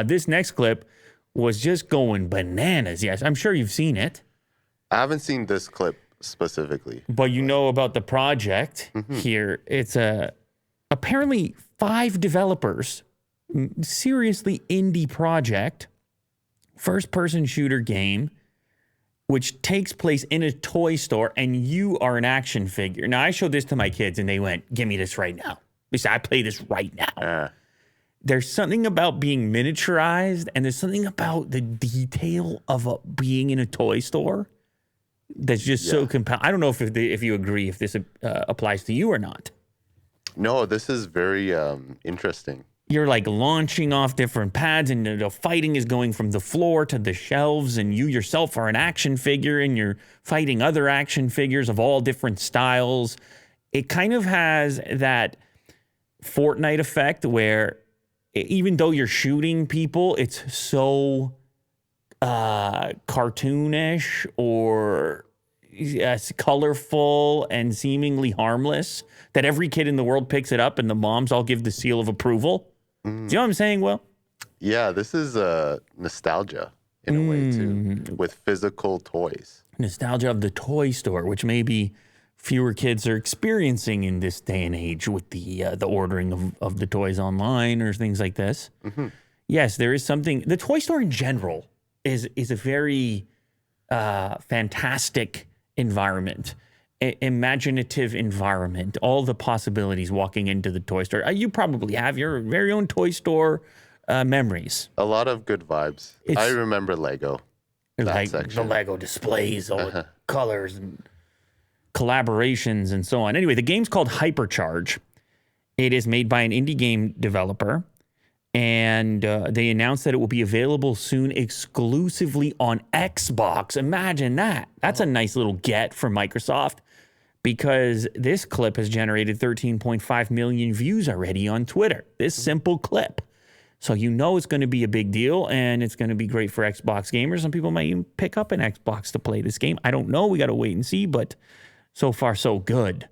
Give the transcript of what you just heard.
This next clip was just going bananas. Yes, I'm sure you've seen it. I haven't seen this clip specifically. But you know about the project here. It's apparently 5 developers, seriously indie project, first-person shooter game, which takes place in a toy store, and you are an action figure. Now, I showed this to my kids, and they went, give me this right now. They said, I play this right now. There's something about being miniaturized, and there's something about the detail of being in a toy store that's just so compelling. I don't know if you agree, if this applies to you or not. No, this is very interesting. You're like launching off different pads, and the fighting is going from the floor to the shelves, and you yourself are an action figure, and you're fighting other action figures of all different styles. It kind of has that Fortnite effect where even though you're shooting people, it's so cartoonish or colorful and seemingly harmless that every kid in the world picks it up, and the moms all give the seal of approval. Do you know what I'm saying, Will? Yeah, this is nostalgia in a way too, with physical toys. Nostalgia of the toy store, which maybe fewer kids are experiencing in this day and age with the ordering of the toys online or things like this. Yes, there is something. The toy store in general is a very fantastic environment, imaginative environment, all the possibilities walking into the toy store. You probably have your very own toy store memories. A lot of good vibes. I remember Lego. Like the Lego displays, all the colors and collaborations and so on. Anyway, the game's called Hypercharge. It is made by an indie game developer, and they announced that it will be available soon exclusively on Xbox. Imagine that. That's a nice little get for Microsoft, because this clip has generated 13.5 million views already on Twitter. This simple clip. So you know it's going to be a big deal, and it's going to be great for Xbox gamers. Some people might even pick up an Xbox to play this game. I don't know. We got to wait and see, but so far so good.